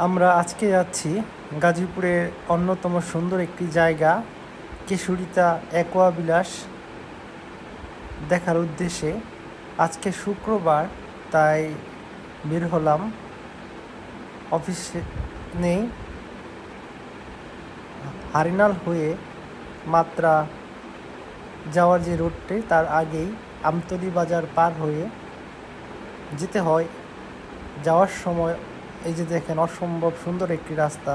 আমরা আজকে যাচ্ছি গাজীপুরের অন্যতম সুন্দর একটি জায়গা কেশুরিতা অ্যাকোয়া বিলাস দেখার উদ্দেশ্যে। আজকে শুক্রবার, তাই বের হলাম। অফিসে নেই, হারিনাল হয়ে মাত্রা যাওয়ার যে রোডটি, তার আগেই আমতলী বাজার পার হয়ে যেতে হয়। যাওয়ার সময় এই যে দেখেন, অসম্ভব সুন্দর একটি রাস্তা,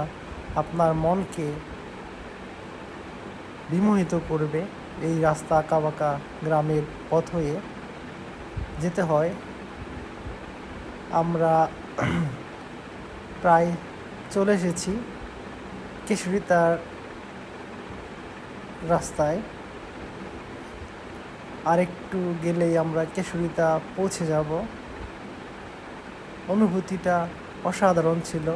আপনার মনকে বিমোহিত করবে। এই রাস্তা আঁকাবাঁকা গ্রামের পথ হয়ে যেতে হয়। আমরা প্রায় চলে এসেছি কেশুরিতার রাস্তায়। আরেকটু গেলেই আমরা কেশুরিতা পৌঁছে যাব। অনুভূতিটা অসাধারণ ছিল।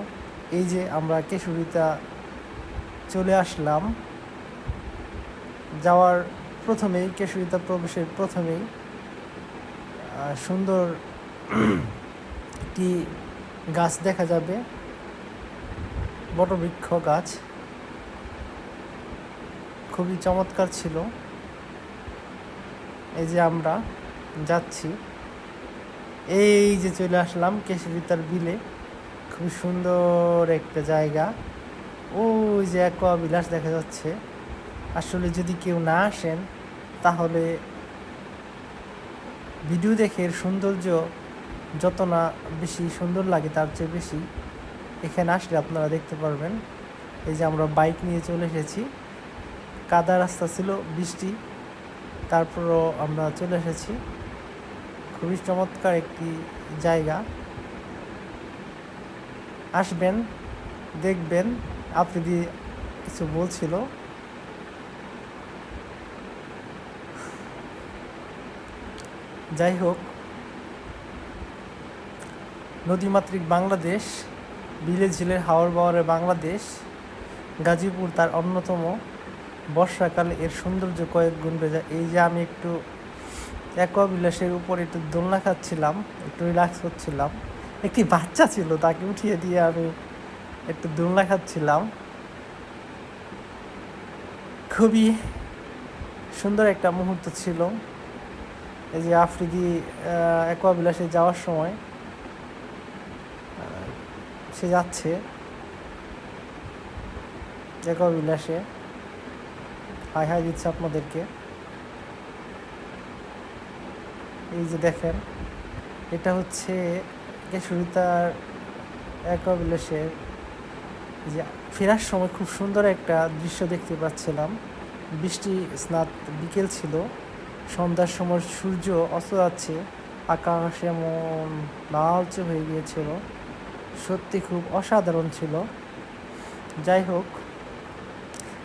এই যে আমরা কেশুরিতা চলে আসলাম। যাওয়ার প্রথমেই, কেশুরিতা প্রবেশের প্রথমেই সুন্দর একটি গাছ দেখা যাবে, বটবৃক্ষ গাছ, খুবই চমৎকার ছিল। এই যে আমরা যাচ্ছি, এই যে চলে আসলাম কেশুরিতার বিলে। খুব সুন্দর একটা জায়গা। ওই যে অ্যাকোয়া বিলাস দেখা যাচ্ছে। আসলে যদি কেউ না আসেন, তাহলে ভিডিও দেখে এর সৌন্দর্য যত না বেশি সুন্দর লাগে, তার চেয়ে বেশি এখানে আসলে আপনারা দেখতে পারবেন। এই যে আমরা বাইক নিয়ে চলে এসেছি। কাদা রাস্তা ছিল, বৃষ্টি, তারপরও আমরা চলে এসেছি। খুবই চমৎকার একটি জায়গা। আসবেন, দেখবেন। আফ্রিদি কিছু বলছিল। যাই হোক, নদীমাতৃক বাংলাদেশ, বিলে ঝিলের হাওর বাওয়ারে বাংলাদেশ, গাজীপুর তার অন্যতম। বর্ষাকালে এর সৌন্দর্য কয়েক গুণ বেড়ে যায়। এই যে আমি একটু অ্যাকোয়া বিলাসের উপর একটু দোলনা খাচ্ছিলাম, একটু রিল্যাক্স হচ্ছিলাম। একটি বাচ্চা ছিল, তাকে উঠিয়ে দিয়ে আমি একটু দোলনা খাচ্ছিলাম। খুবই সুন্দর একটা মুহূর্ত ছিল। এই যে আফ্রিদি অ্যাকোয়া বিলাসে যাওয়ার সময় সে যাচ্ছে অ্যাকোয়া বিলাসে, হাই হাই দিচ্ছে আপনাদেরকে। এই যে দেখেন, এটা হচ্ছে কেশুরিতার অ্যাকোয়া বিলাসের। যে ফেরার সময় খুব সুন্দর একটা দৃশ্য দেখতে পাচ্ছিলাম। বৃষ্টি স্নাত বিকেল ছিল, সন্ধ্যার সময় সূর্য অস্ত যাচ্ছে, আকাশ এমন লালচে হয়ে গিয়েছিল। সত্যি খুব অসাধারণ ছিল। যাই হোক,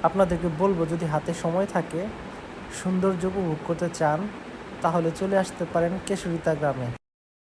আপনাদেরকে বলবো, যদি হাতে সময় থাকে, সৌন্দর্য উপভোগ করতে চান, তাহলে চলে আসতে পারেন কেশুরিতা গ্রামে।